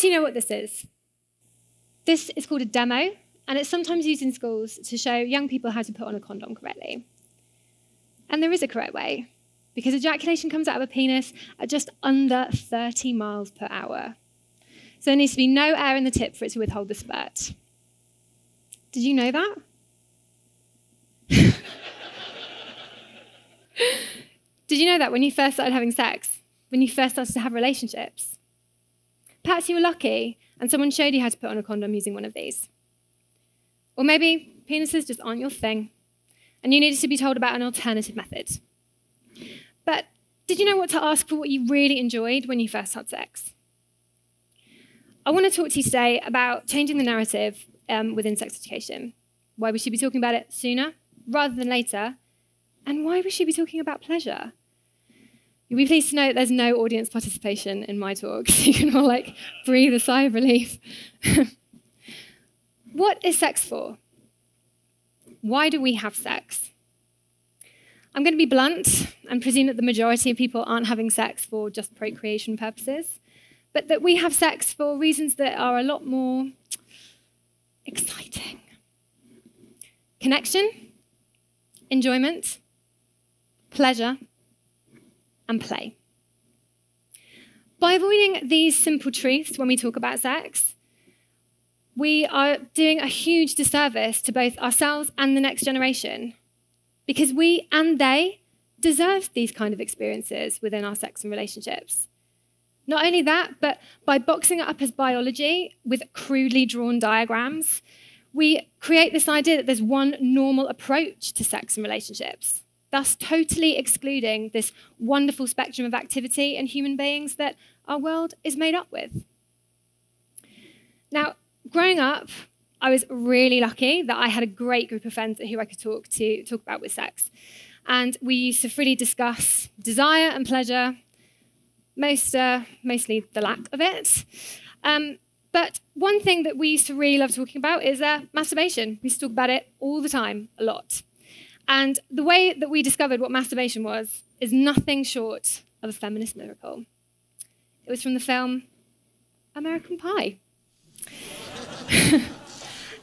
Perhaps you know what this is. This is called a demo, and it's sometimes used in schools to show young people how to put on a condom correctly. And there is a correct way, because ejaculation comes out of a penis at just under 30 miles per hour. So there needs to be no air in the tip for it to withhold the spurt. Did you know that? Did you know that when you first started having sex, when you first started to have relationships? Perhaps you were lucky and someone showed you how to put on a condom using one of these. Or maybe penises just aren't your thing and you needed to be told about an alternative method. But did you know what to ask for what you really enjoyed when you first had sex? I want to talk to you today about changing the narrative within sex education, why we should be talking about it sooner rather than later, and why we should be talking about pleasure. You'll be pleased to know that there's no audience participation in my talk, so you can all breathe a sigh of relief. What is sex for? Why do we have sex? I'm going to be blunt and presume that the majority of people aren't having sex for just procreation purposes, but that we have sex for reasons that are a lot more exciting. Connection, enjoyment, pleasure, and play. By avoiding these simple truths when we talk about sex, we are doing a huge disservice to both ourselves and the next generation, because we and they deserve these kind of experiences within our sex and relationships. Not only that, but by boxing it up as biology with crudely drawn diagrams, we create this idea that there's one normal approach to sex and relationships, thus totally excluding this wonderful spectrum of activity in human beings that our world is made up with. Now, growing up, I was really lucky that I had a great group of friends who I could talk about with sex. And we used to freely discuss desire and pleasure, mostly the lack of it. But one thing that we used to really love talking about is masturbation. We used to talk about it all the time, a lot. And the way that we discovered what masturbation was is nothing short of a feminist miracle. It was from the film American Pie.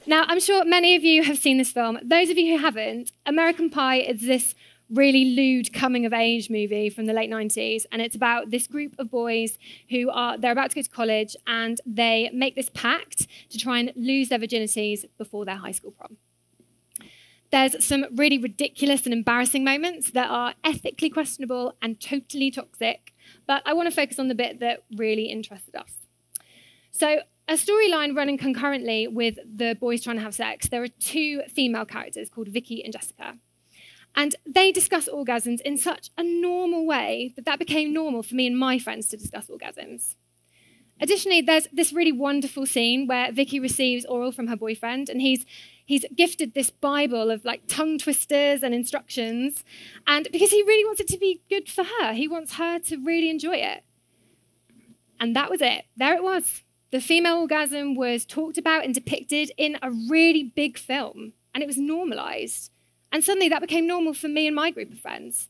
Now, I'm sure many of you have seen this film. Those of you who haven't, American Pie is this really lewd coming-of-age movie from the late 90s, and it's about this group of boys who they're about to go to college, and they make this pact to try and lose their virginities before their high school prom. There's some really ridiculous and embarrassing moments that are ethically questionable and totally toxic, but I want to focus on the bit that really interested us. So, a storyline running concurrently with the boys trying to have sex, there are two female characters called Vicky and Jessica. And they discuss orgasms in such a normal way that became normal for me and my friends to discuss orgasms. Additionally, there's this really wonderful scene where Vicky receives oral from her boyfriend, and he's gifted this Bible of tongue twisters and instructions, and because he really wants it to be good for her, he wants her to really enjoy it. And that was it. There it was. The female orgasm was talked about and depicted in a really big film, and it was normalized. And suddenly that became normal for me and my group of friends.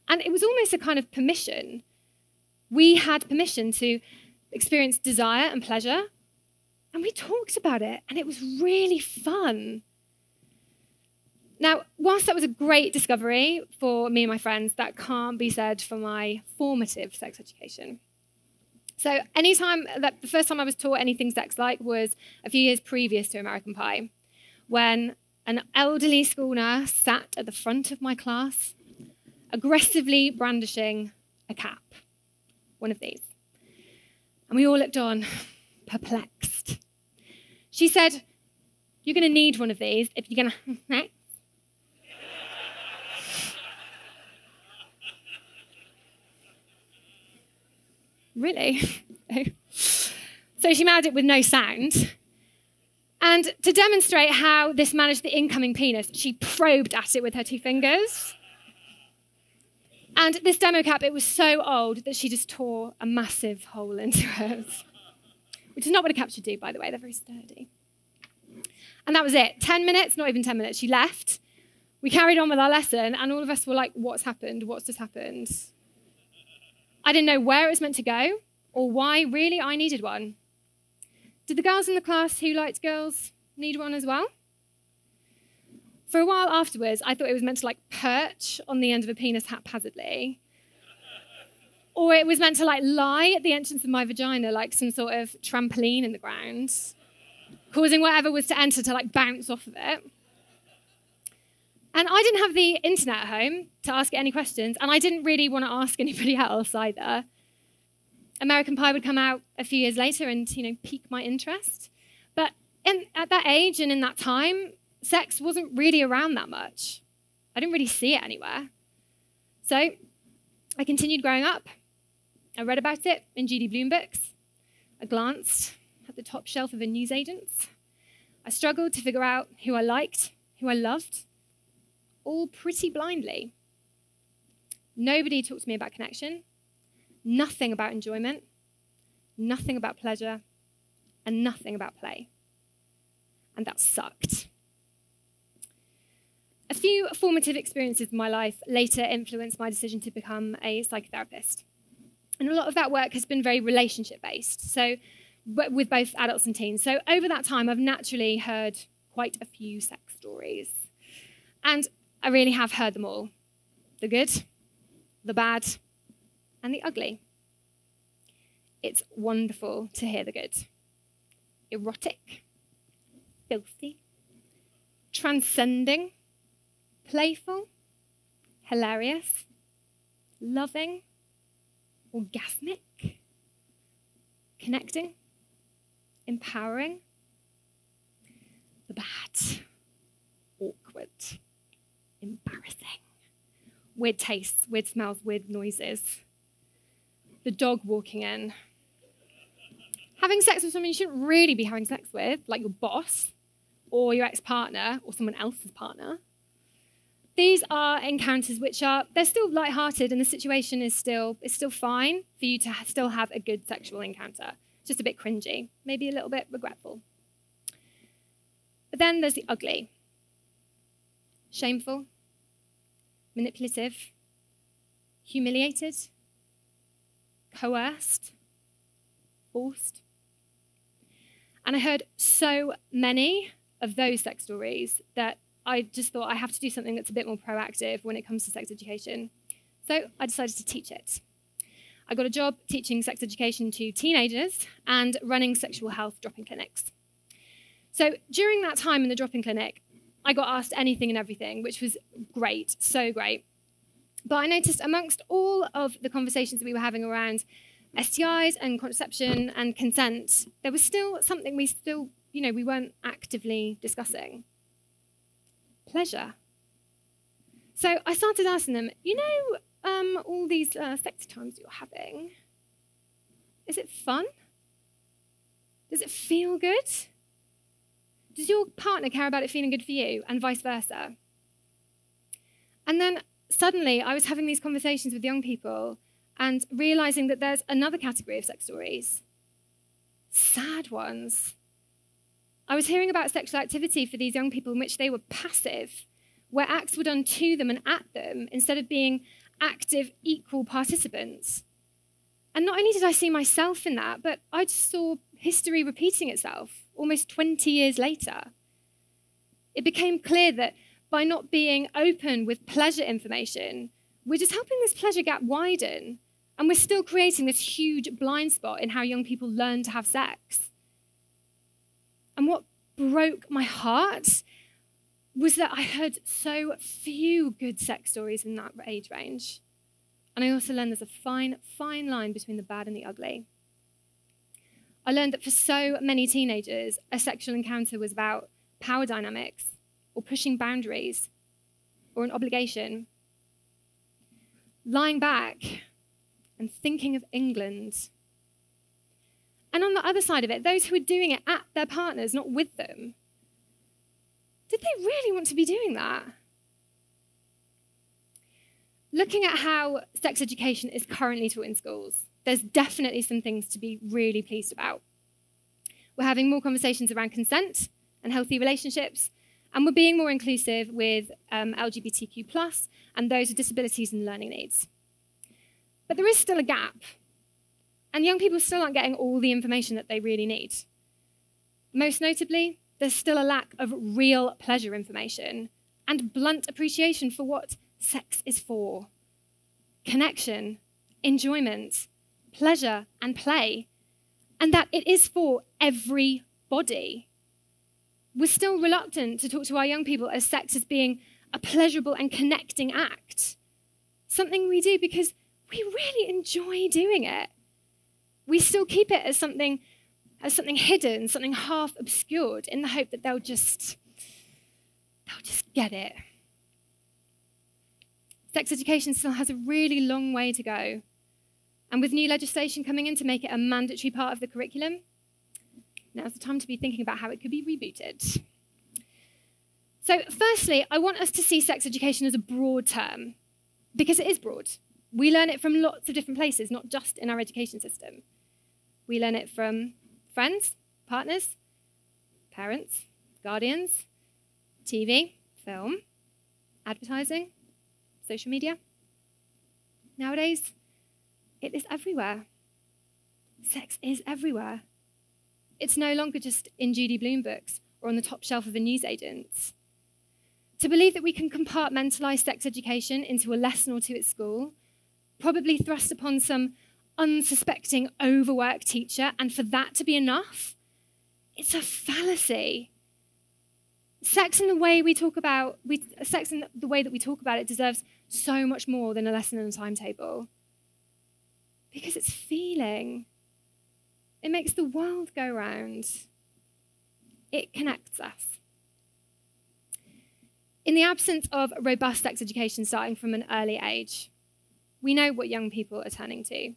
And it was almost a kind of permission. We had permission to experience desire and pleasure, and we talked about it, and it was really fun. Now, whilst that was a great discovery for me and my friends, that can't be said for my formative sex education. So the first time I was taught anything sex-like was a few years previous to American Pie, when an elderly school nurse sat at the front of my class, aggressively brandishing a cap, one of these. And we all looked on, perplexed. She said, "You're going to need one of these if you're going to..." Really? So she mouthed it with no sound. And to demonstrate how this managed the incoming penis, she probed at it with her two fingers. And this demo cap, it was so old that she just tore a massive hole into it, which is not what a cap should do, by the way. They're very sturdy. And that was it. 10 minutes, not even 10 minutes. She left. We carried on with our lesson, and all of us were like, what's happened? What's just happened? I didn't know where it was meant to go or why really I needed one. Did the girls in the class who liked girls need one as well? For a while afterwards, I thought it was meant to like perch on the end of a penis haphazardly. Or it was meant to like lie at the entrance of my vagina like some sort of trampoline in the ground, causing whatever was to enter to like bounce off of it. And I didn't have the internet at home to ask it any questions, and I didn't really want to ask anybody else either. American Pie would come out a few years later and, pique my interest. But at that age and in that time, sex wasn't really around that much. I didn't really see it anywhere. So I continued growing up. I read about it in G.D. Bloom books. I glanced at the top shelf of a newsagent's. I struggled to figure out who I liked, who I loved, all pretty blindly. Nobody talked to me about connection, nothing about enjoyment, nothing about pleasure, and nothing about play. And that sucked. A few formative experiences in my life later influenced my decision to become a psychotherapist. And a lot of that work has been very relationship-based, so with both adults and teens. So over that time, I've naturally heard quite a few sex stories. And I really have heard them all. The good, the bad, and the ugly. It's wonderful to hear the good. Erotic, filthy, transcending, playful, hilarious, loving, orgasmic, connecting, empowering. The bad, awkward, embarrassing, weird tastes, weird smells, weird noises. The dog walking in. Having sex with someone you shouldn't really be having sex with, like your boss or your ex-partner or someone else's partner. These are encounters they're still lighthearted and the situation is still fine for you to still have a good sexual encounter. Just a bit cringy, maybe a little bit regretful. But then there's the ugly. Shameful, manipulative, humiliated, coerced, forced. And I heard so many of those sex stories that I just thought I have to do something that's a bit more proactive when it comes to sex education. So I decided to teach it. I got a job teaching sex education to teenagers and running sexual health drop-in clinics. So during that time in the drop-in clinic, I got asked anything and everything, which was great, so great. But I noticed amongst all of the conversations that we were having around STIs and contraception and consent, there was still something we weren't actively discussing. Pleasure. So I started asking them, all these sexy times you're having, is it fun? Does it feel good? Does your partner care about it feeling good for you, and vice versa? And then suddenly I was having these conversations with young people and realizing that there's another category of sex stories. Sad ones. I was hearing about sexual activity for these young people in which they were passive, where acts were done to them and at them instead of being active, equal participants. And not only did I see myself in that, but I just saw history repeating itself almost 20 years later. It became clear that by not being open with pleasure information, we're just helping this pleasure gap widen, and we're still creating this huge blind spot in how young people learn to have sex. And what broke my heart was that I heard so few good sex stories in that age range. And I also learned there's a fine, fine line between the bad and the ugly. I learned that for so many teenagers, a sexual encounter was about power dynamics, or pushing boundaries, or an obligation. Lying back and thinking of England. And on the other side of it, those who were doing it at their partners, not with them. Did they really want to be doing that? Looking at how sex education is currently taught in schools, there's definitely some things to be really pleased about. We're having more conversations around consent and healthy relationships, and we're being more inclusive with LGBTQ+, and those with disabilities and learning needs. But there is still a gap, and young people still aren't getting all the information that they really need. Most notably, there's still a lack of real pleasure information and blunt appreciation for what sex is for. Connection, enjoyment, pleasure, and play, and that it is for everybody. We're still reluctant to talk to our young people as sex as being a pleasurable and connecting act, something we do because we really enjoy doing it. We still keep it as something hidden, something half obscured, in the hope that they'll just get it. Sex education still has a really long way to go. And with new legislation coming in to make it a mandatory part of the curriculum, now's the time to be thinking about how it could be rebooted. So firstly, I want us to see sex education as a broad term, because it is broad. We learn it from lots of different places, not just in our education system. We learn it from friends, partners, parents, guardians, TV, film, advertising, social media. Nowadays, it is everywhere. Sex is everywhere. It's no longer just in Judy Blume books or on the top shelf of a newsagent. To believe that we can compartmentalise sex education into a lesson or two at school, probably thrust upon some unsuspecting, overworked teacher, and for that to be enough, it's a fallacy. Sex in the way that we talk about it deserves so much more than a lesson and a timetable. Because it's feeling. It makes the world go round. It connects us. In the absence of robust sex education starting from an early age, we know what young people are turning to.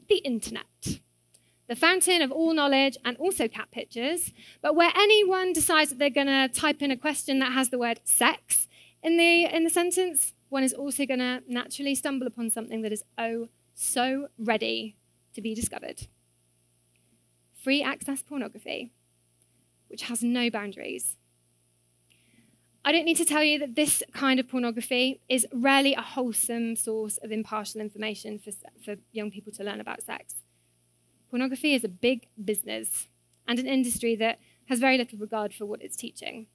The internet. The fountain of all knowledge and also cat pictures, but where anyone decides that they're going to type in a question that has the word sex in the sentence, one is also going to naturally stumble upon something that is so ready to be discovered. Free access pornography, which has no boundaries. I don't need to tell you that this kind of pornography is rarely a wholesome source of impartial information for young people to learn about sex. Pornography is a big business and an industry that has very little regard for what it's teaching.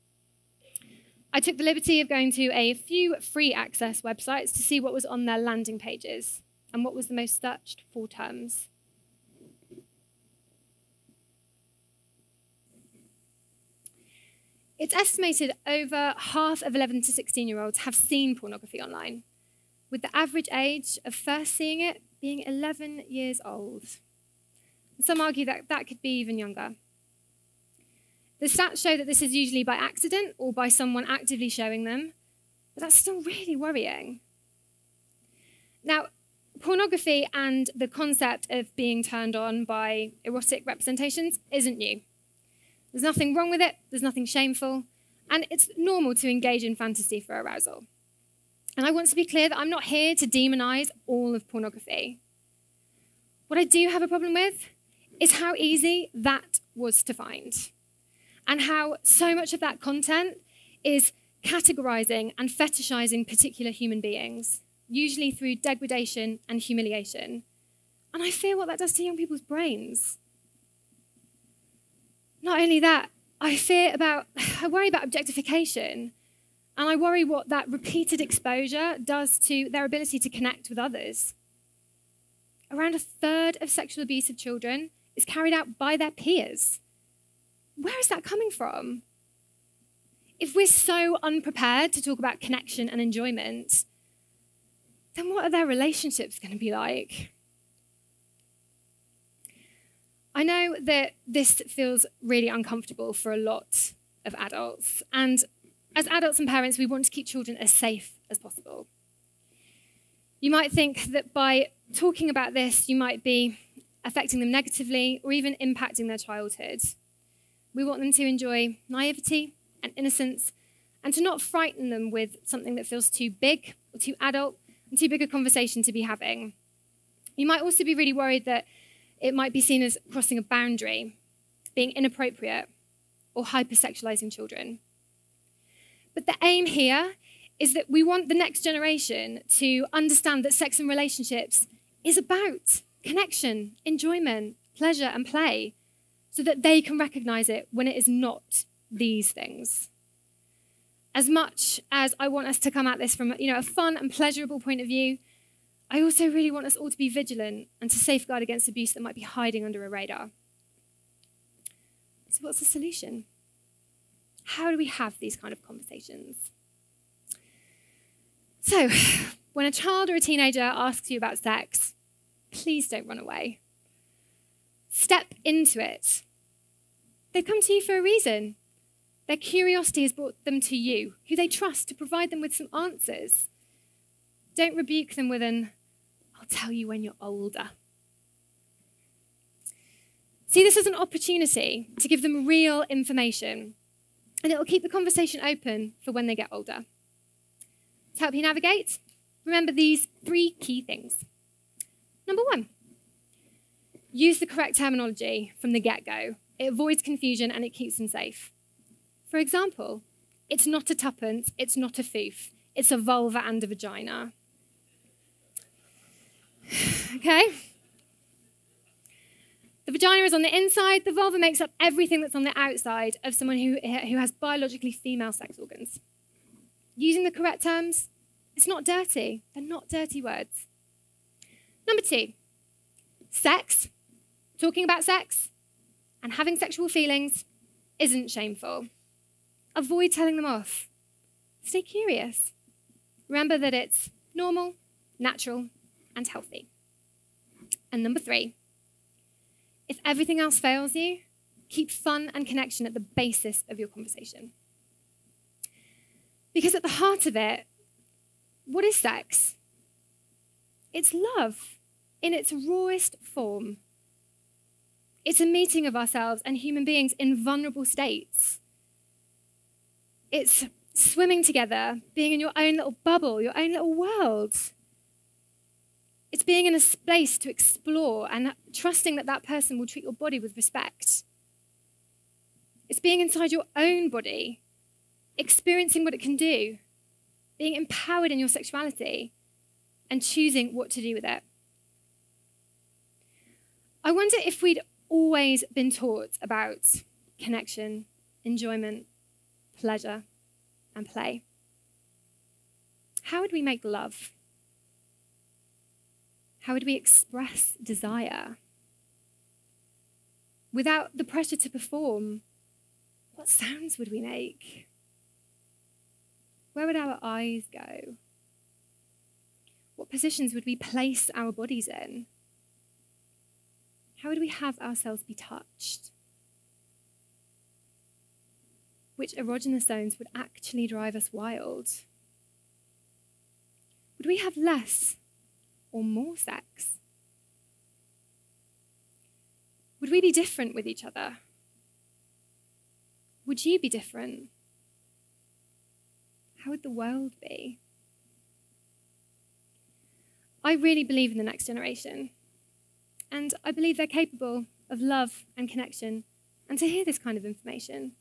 I took the liberty of going to a few free access websites to see what was on their landing pages and what was the most searched for terms. It's estimated over half of 11 to 16-year-olds have seen pornography online, with the average age of first seeing it being 11 years old. Some argue that that could be even younger. The stats show that this is usually by accident or by someone actively showing them, but that's still really worrying. Now, pornography and the concept of being turned on by erotic representations isn't new. There's nothing wrong with it, there's nothing shameful, and it's normal to engage in fantasy for arousal. And I want to be clear that I'm not here to demonize all of pornography. What I do have a problem with is how easy that was to find, and how so much of that content is categorizing and fetishizing particular human beings, usually through degradation and humiliation. And I fear what that does to young people's brains. Not only that, I worry about objectification, and I worry what that repeated exposure does to their ability to connect with others. Around a third of sexual abuse of children is carried out by their peers. Where is that coming from? If we're so unprepared to talk about connection and enjoyment, then what are their relationships going to be like? I know that this feels really uncomfortable for a lot of adults, and as adults and parents, we want to keep children as safe as possible. You might think that by talking about this, you might be affecting them negatively or even impacting their childhood. We want them to enjoy naivety and innocence and to not frighten them with something that feels too big or too adult and too big a conversation to be having. You might also be really worried that it might be seen as crossing a boundary, being inappropriate, or hyper-sexualizing children. But the aim here is that we want the next generation to understand that sex and relationships is about connection, enjoyment, pleasure, and play. so that they can recognize it when it is not these things. As much as I want us to come at this from a fun and pleasurable point of view, I also really want us all to be vigilant and to safeguard against abuse that might be hiding under a radar. So what's the solution? How do we have these kind of conversations? So, when a child or a teenager asks you about sex, please don't run away. Step into it. They've come to you for a reason. Their curiosity has brought them to you, who they trust to provide them with some answers. Don't rebuke them with an, "I'll tell you when you're older." See this as an opportunity to give them real information, and it will keep the conversation open for when they get older. To help you navigate, remember these 3 key things. Number 1, use the correct terminology from the get-go. It avoids confusion and it keeps them safe. For example, it's not a tuppence, it's not a foof, it's a vulva and a vagina. Okay? The vagina is on the inside, the vulva makes up everything that's on the outside of someone who has biologically female sex organs. Using the correct terms, it's not dirty. They're not dirty words. Number 2, sex, talking about sex and having sexual feelings isn't shameful. Avoid telling them off. Stay curious. Remember that it's normal, natural, and healthy. And number 3, if everything else fails you, keep fun and connection at the basis of your conversation. Because at the heart of it, what is sex? It's love in its rawest form. It's a meeting of ourselves and human beings in vulnerable states. It's swimming together, being in your own little bubble, your own little world. It's being in a space to explore and trusting that that person will treat your body with respect. It's being inside your own body, experiencing what it can do, being empowered in your sexuality, and choosing what to do with it. I wonder if we'd always been taught about connection, enjoyment, pleasure, and play. How would we make love? How would we express desire? Without the pressure to perform, what sounds would we make? Where would our eyes go? What positions would we place our bodies in? How would we have ourselves be touched? Which erogenous zones would actually drive us wild? Would we have less or more sex? Would we be different with each other? Would you be different? How would the world be? I really believe in the next generation, and I believe they're capable of love and connection and to hear this kind of information.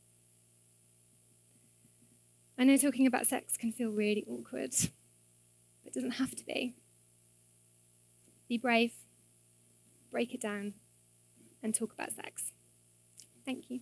I know talking about sex can feel really awkward, but it doesn't have to be. Be brave, break it down, and talk about sex. Thank you.